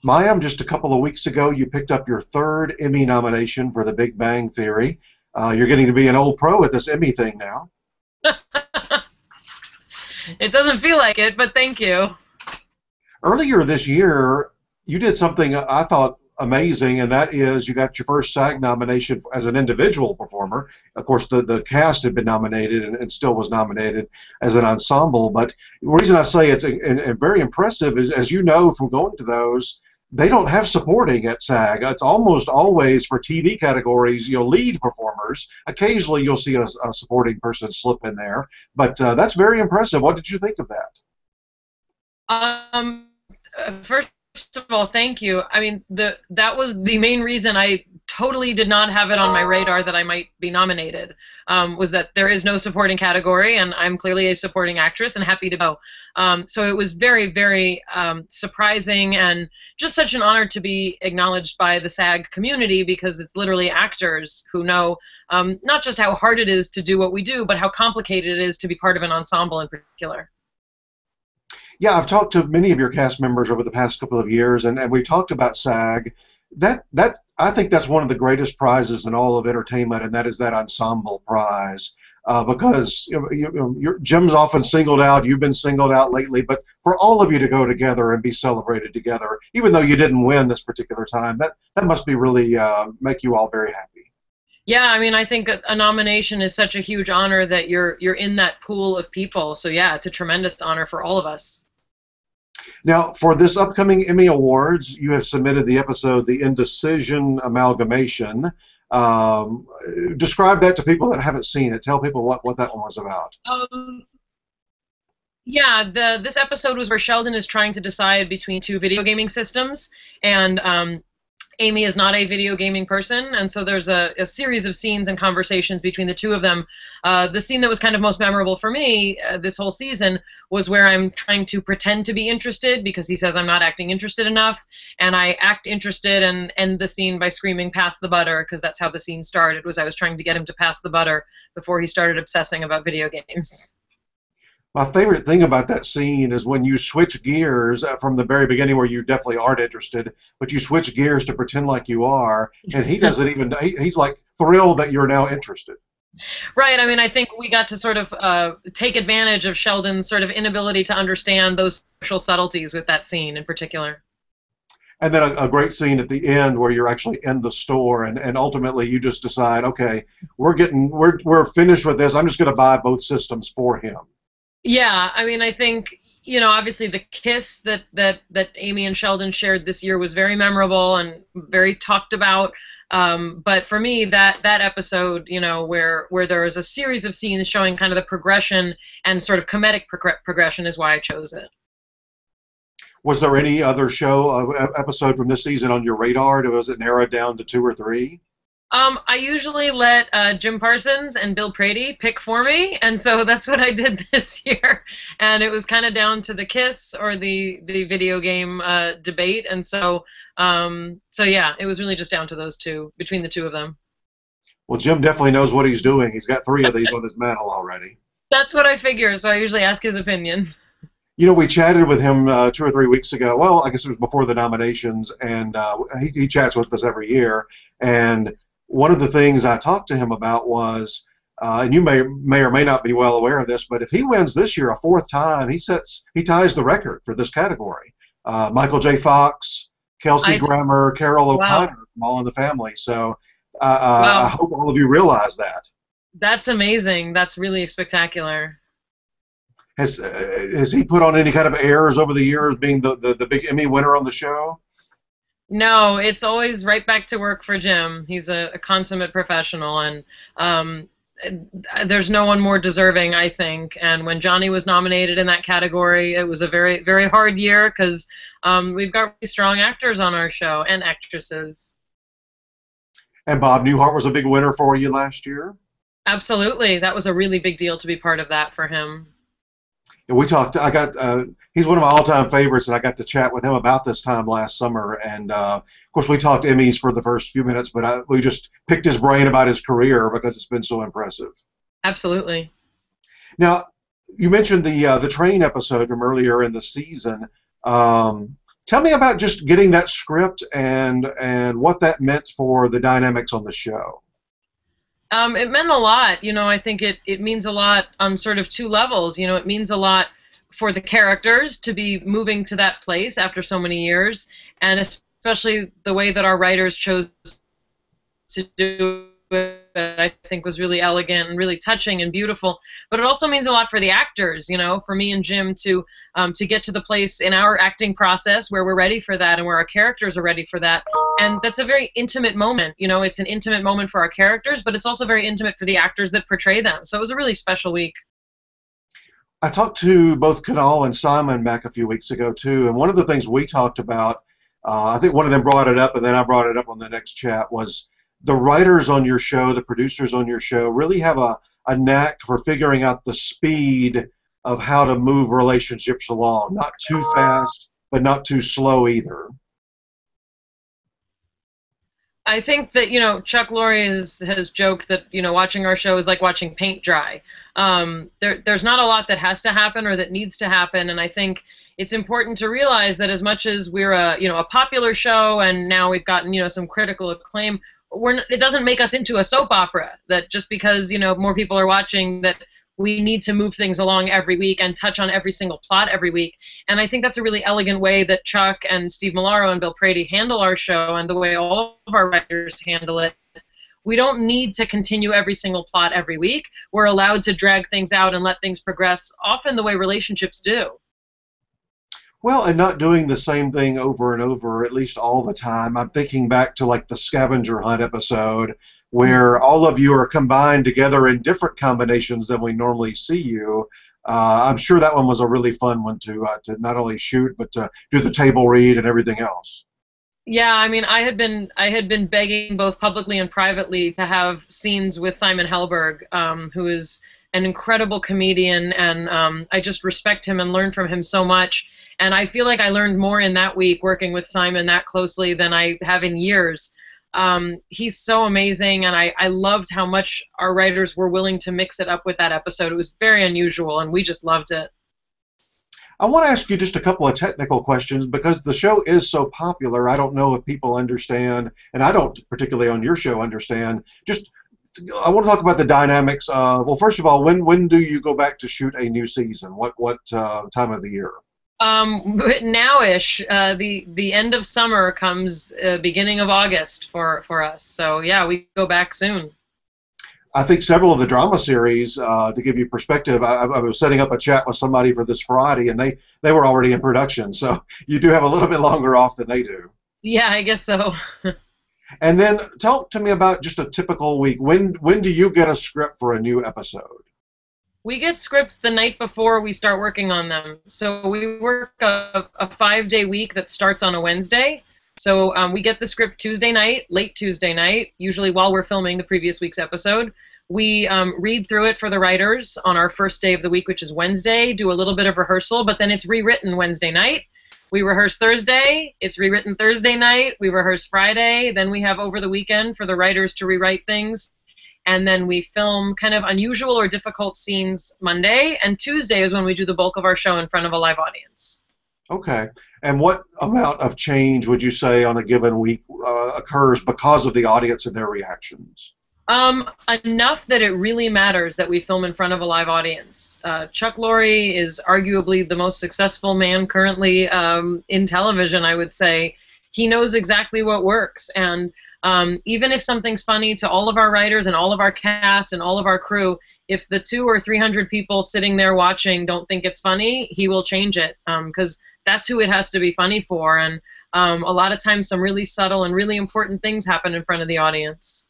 Mayim, just a couple of weeks ago, you picked up your third Emmy nomination for The Big Bang Theory. You're getting to be an old pro at this Emmy thing now. It doesn't feel like it, but thank you. Earlier this year, you did something I thought amazing, and that is you got your first SAG nomination as an individual performer. Of course, the cast had been nominated and still was nominated as an ensemble. But the reason I say it's very impressive is, as you know from going to those, they don't have supporting at SAG. It's almost always for TV categories, lead performers. Occasionally, you'll see a supporting person slip in there, but that's very impressive. What did you think of that? First of all, thank you. I mean, that was the main reason I totally did not have it on my radar that I might be nominated, was that there is no supporting category, and I'm clearly a supporting actress and happy to go. So it was very, very surprising and just such an honor to be acknowledged by the SAG community, because it's literally actors who know not just how hard it is to do what we do, but how complicated it is to be part of an ensemble in particular. Yeah, I've talked to many of your cast members over the past couple of years, and we've talked about SAG. I think that's one of the greatest prizes in all of entertainment, and that is that ensemble prize. Because Jim's often singled out, you've been singled out lately, but for all of you to go together and be celebrated together, even though you didn't win this particular time, that must be really make you all very happy. Yeah, I mean, I think a nomination is such a huge honor that you're in that pool of people. So yeah, it's a tremendous honor for all of us. Now, for this upcoming Emmy Awards, you have submitted the episode, The Indecision Amalgamation. Describe that to people that haven't seen it. Tell people what that one was about. Yeah, this episode was where Sheldon is trying to decide between two video gaming systems, and Amy is not a video gaming person, and so there's a series of scenes and conversations between the two of them. The scene that was kind of most memorable for me this whole season was where I'm trying to pretend to be interested because he says I'm not acting interested enough, and I act interested and end the scene by screaming, "Pass the butter," because that's how the scene started, was I was trying to get him to pass the butter before he started obsessing about video games. My favorite thing about that scene is when you switch gears from the very beginning where you definitely aren't interested, but you switch gears to pretend like you are, and he doesn't even, he's like thrilled that you're now interested. Right. I mean, I think we got to sort of take advantage of Sheldon's sort of inability to understand those social subtleties with that scene in particular. And then a great scene at the end where you're actually in the store, and ultimately you just decide, okay, we're finished with this. I'm just going to buy both systems for him. Yeah, I mean, I think, obviously the kiss that Amy and Sheldon shared this year was very memorable and very talked about. But for me, that episode, where there was a series of scenes showing kind of the progression and sort of comedic progression is why I chose it. Was there any other episode from this season on your radar? Was it narrowed down to 2 or 3? I usually let Jim Parsons and Bill Prady pick for me, and so that's what I did this year. And it was kind of down to the kiss or the video game debate, and so yeah, it was really just down to those two, between the two of them. Well, Jim definitely knows what he's doing. He's got 3 of these on his mantle already. That's what I figure, so I usually ask his opinion. We chatted with him 2 or 3 weeks ago. Well, I guess it was before the nominations, and he chats with us every year, and one of the things I talked to him about was, and you may or may not be well aware of this, but if he wins this year a 4th time, he ties the record for this category. Michael J. Fox, Kelsey Grammer, Carol O'Connor, from All in the Family. So I hope all of you realize that. That's amazing. That's really spectacular. Has he put on any kind of airs over the years, being the big Emmy winner on the show? No, it's always right back to work for Jim. He's a consummate professional, and there's no one more deserving, I think. And when Johnny was nominated in that category, it was a very, very hard year because we've got really strong actors on our show and actresses. And Bob Newhart was a big winner for you last year? Absolutely. That was a really big deal to be part of that for him. And we talked. He's one of my all-time favorites, and I got to chat with him about this time last summer. And of course, we talked Emmys for the first few minutes, but we just picked his brain about his career because it's been so impressive. Absolutely. Now, you mentioned the train episode from earlier in the season. Tell me about just getting that script and what that meant for the dynamics on the show. It meant a lot. I think it means a lot on sort of two levels. It means a lot for the characters to be moving to that place after so many years, and especially the way that our writers chose to do it, I think was really elegant and really touching and beautiful. But it also means a lot for the actors, for me and Jim to get to the place in our acting process where we're ready for that and where our characters are ready for that. And that's a very intimate moment. It's an intimate moment for our characters, but it's also very intimate for the actors that portray them. So it was a really special week. I talked to both Kunal and Simon back a few weeks ago too, and one of the things we talked about, I think one of them brought it up, and then I brought it up on the next chat, was the writers on your show, the producers on your show, really have a knack for figuring out the speed of how to move relationships along. Not too fast, but not too slow either. I think that, Chuck Lorre has joked that, watching our show is like watching paint dry. There's not a lot that has to happen or that needs to happen, and I think it's important to realize that as much as we're a popular show and now we've gotten, some critical acclaim, it doesn't make us into a soap opera, that just because, more people are watching, that we need to move things along every week and touch on every single plot every week. And I think that's a really elegant way that Chuck and Steve Milaro and Bill Prady handle our show, and the way all of our writers handle it. We don't need to continue every single plot every week. We're allowed to drag things out and let things progress, often the way relationships do. Well, and not doing the same thing over and over, at least all the time. I'm thinking back to like the scavenger hunt episode, where all of you are combined together in different combinations than we normally see you. I'm sure that one was a really fun one to not only shoot, but to do the table read and everything else. Yeah, I mean, I had been begging both publicly and privately to have scenes with Simon Helberg, who is an incredible comedian, and I just respect him and learn from him so much. And I feel like I learned more in that week working with Simon that closely than I have in years. He's so amazing, and I loved how much our writers were willing to mix it up with that episode. It was very unusual, and we just loved it. I want to ask you just a couple of technical questions, because the show is so popular. I don't know if people understand, and I don't particularly on your show understand. I want to talk about the dynamics of, well, first of all, when do you go back to shoot a new season? What time of the year? Now-ish. The end of summer comes beginning of August for us. So yeah, we go back soon. I think several of the drama series, to give you perspective, I was setting up a chat with somebody for this Friday, and they were already in production. So you do have a little bit longer off than they do. Yeah, I guess so. And then talk to me about just a typical week. When do you get a script for a new episode? We get scripts the night before we start working on them. So we work a 5-day week that starts on a Wednesday. So we get the script Tuesday night, late Tuesday night, usually while we're filming the previous week's episode. We read through it for the writers on our first day of the week, which is Wednesday, do a little bit of rehearsal, but then it's rewritten Wednesday night. We rehearse Thursday, it's rewritten Thursday night, we rehearse Friday, then we have over the weekend for the writers to rewrite things. And then we film kind of unusual or difficult scenes Monday, and Tuesday is when we do the bulk of our show in front of a live audience. Okay. And what amount of change would you say on a given week occurs because of the audience and their reactions? Enough that it really matters that we film in front of a live audience. Chuck Lorre is arguably the most successful man currently in television, I would say. He knows exactly what works, and even if something's funny to all of our writers and all of our cast and all of our crew, if the 200 or 300 people sitting there watching don't think it's funny, he will change it, because that's who it has to be funny for. And a lot of times some really subtle and really important things happen in front of the audience.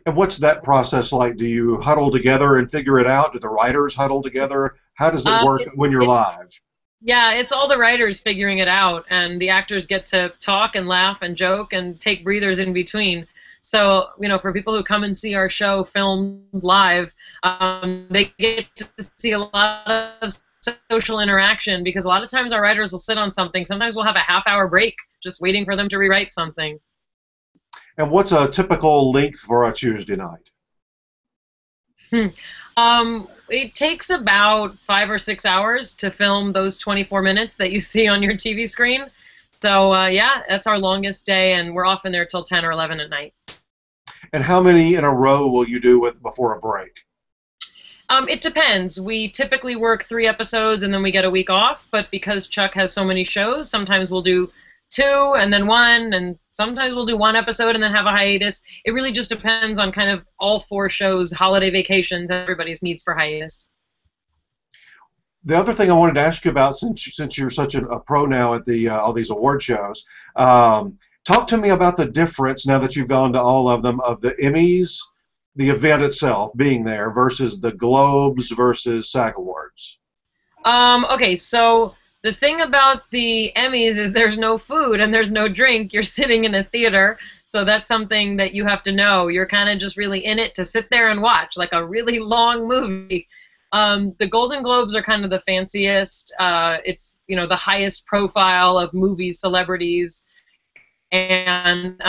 And what's that process like? Do you huddle together and figure it out? Do the writers huddle together? How does it work when you're live? Yeah, it's all the writers figuring it out, and the actors get to talk and laugh and joke and take breathers in between. So, for people who come and see our show filmed live, they get to see a lot of social interaction, because a lot of times our writers will sit on something. Sometimes we'll have a half-hour break just waiting for them to rewrite something. And what's a typical length for a Tuesday night? It takes about 5 or 6 hours to film those 24 minutes that you see on your TV screen. So, yeah, that's our longest day, and we're often there till 10 or 11 at night. And how many in a row will you do before a break? It depends. We typically work 3 episodes and then we get a week off, but because Chuck has so many shows, sometimes we'll do 2 and then 1, and sometimes we'll do 1 episode and then have a hiatus. It really just depends on kind of all 4 shows, holiday vacations, everybody's needs for hiatus. The other thing I wanted to ask you about, since you're such a pro now at all these award shows, talk to me about the difference now that you've gone to all of them of the Emmys, the event itself being there versus the Globes versus SAG Awards. Okay, so the thing about the Emmys is there's no food and there's no drink. You're sitting in a theater, so that's something that you have to know. You're kind of just really in it to sit there and watch, like a really long movie. The Golden Globes are kind of the fanciest. It's, you know, the highest profile of movies, celebrities, and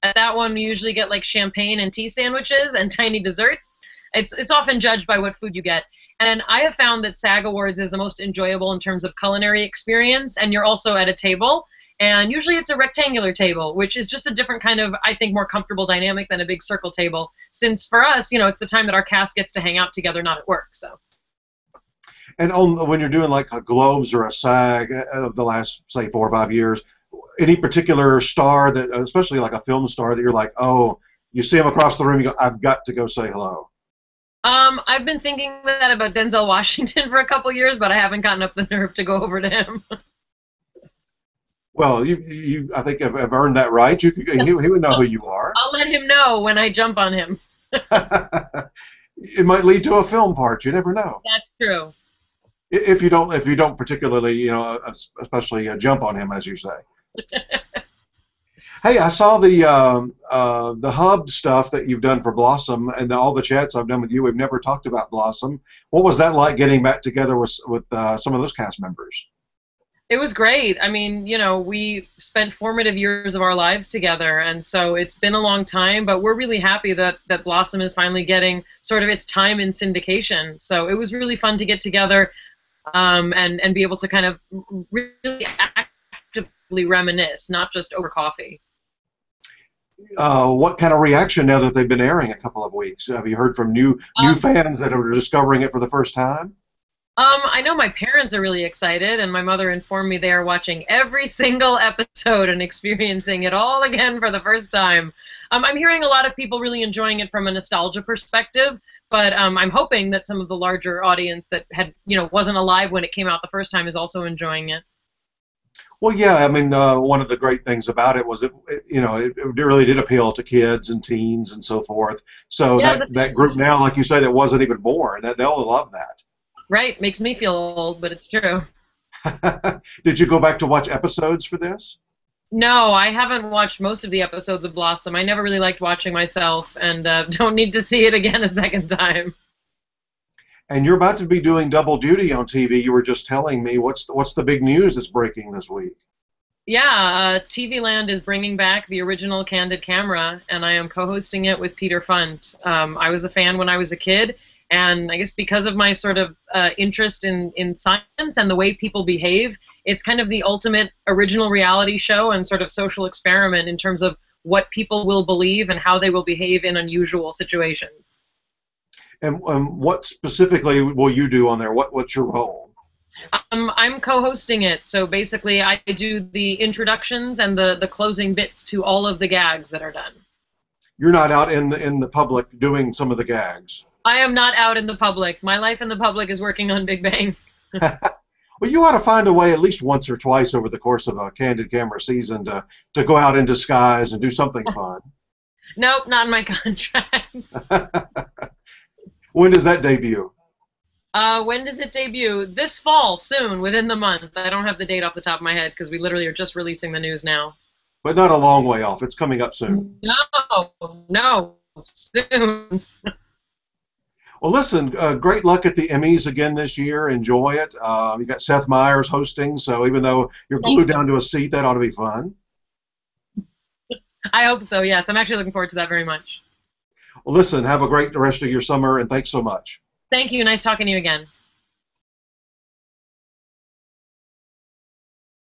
at that one we usually get like champagne and tea sandwiches and tiny desserts. It's often judged by what food you get. And I have found that SAG Awards is the most enjoyable in terms of culinary experience, and you're also at a table. And usually it's a rectangular table, which is just a different kind of, I think, more comfortable dynamic than a big circle table. Since for us, you know, it's the time that our cast gets to hang out together, not at work. So. And when you're doing like a Globes or a SAG of the last, say, 4 or 5 years, any particular star that, especially like a film star, that you're like, oh, you see him across the room, you go, I've got to go say hello? I've been thinking that about Denzel Washington for a couple years, but I haven't gotten up the nerve to go over to him. Well, you I think have earned that right. He would know who you are. I'll let him know when I jump on him. It might lead to a film part. You never know. That's true. If you don't particularly, you know, especially jump on him, as you say. Hey, I saw the hub stuff that you've done for Blossom, and all the chats I've done with you. We've never talked about Blossom. What was that like, getting back together with some of those cast members? It was great. I mean, you know, we spent formative years of our lives together, and so it's been a long time, but we're really happy that Blossom is finally getting sort of its time in syndication. So it was really fun to get together and be able to kind of really actively reminisce, not just over coffee. What kind of reaction now that they've been airing a couple of weeks? Have you heard from new fans that are discovering it for the first time? I know my parents are really excited, and my mother informed me they are watching every single episode and experiencing it all again for the first time. I'm hearing a lot of people really enjoying it from a nostalgia perspective, but I'm hoping that some of the larger audience that wasn't alive when it came out the first time is also enjoying it. Well, yeah, I mean, one of the great things about it was it really did appeal to kids and teens and so forth. So yeah, that group now, like you say, that wasn't even born, they'll love that. Right, makes me feel old, but it's true. Did you go back to watch episodes for this? No, I haven't watched most of the episodes of Blossom. I never really liked watching myself, and don't need to see it again a second time. And you're about to be doing double duty on TV. You were just telling me. What's the big news that's breaking this week? Yeah, TV Land is bringing back the original Candid Camera, and I am co-hosting it with Peter Funt. I was a fan when I was a kid, and I guess because of my sort of interest in science and the way people behave, it's kind of the ultimate original reality show and sort of social experiment in terms of what people will believe and how they will behave in unusual situations. And what specifically will you do on there? What's your role? I'm co-hosting it, so basically I do the introductions and the closing bits to all of the gags that are done. You're not out in the public doing some of the gags? I am not out in the public. My life in the public is working on Big Bang. Well, you ought to find a way at least once or twice over the course of a Candid Camera season to go out in disguise and do something fun. Nope, not in my contract. When does that debut? When does it debut? This fall, soon, within the month. I don't have the date off the top of my head because we literally are just releasing the news now. But not a long way off. It's coming up soon. No, soon. Well, listen, great luck at the Emmys again this year. Enjoy it. You got Seth Meyers hosting, so even though you're glued down to a seat, that ought to be fun. I hope so, yes. I'm actually looking forward to that very much. Well, listen, have a great rest of your summer, and thanks so much. Thank you. Nice talking to you again.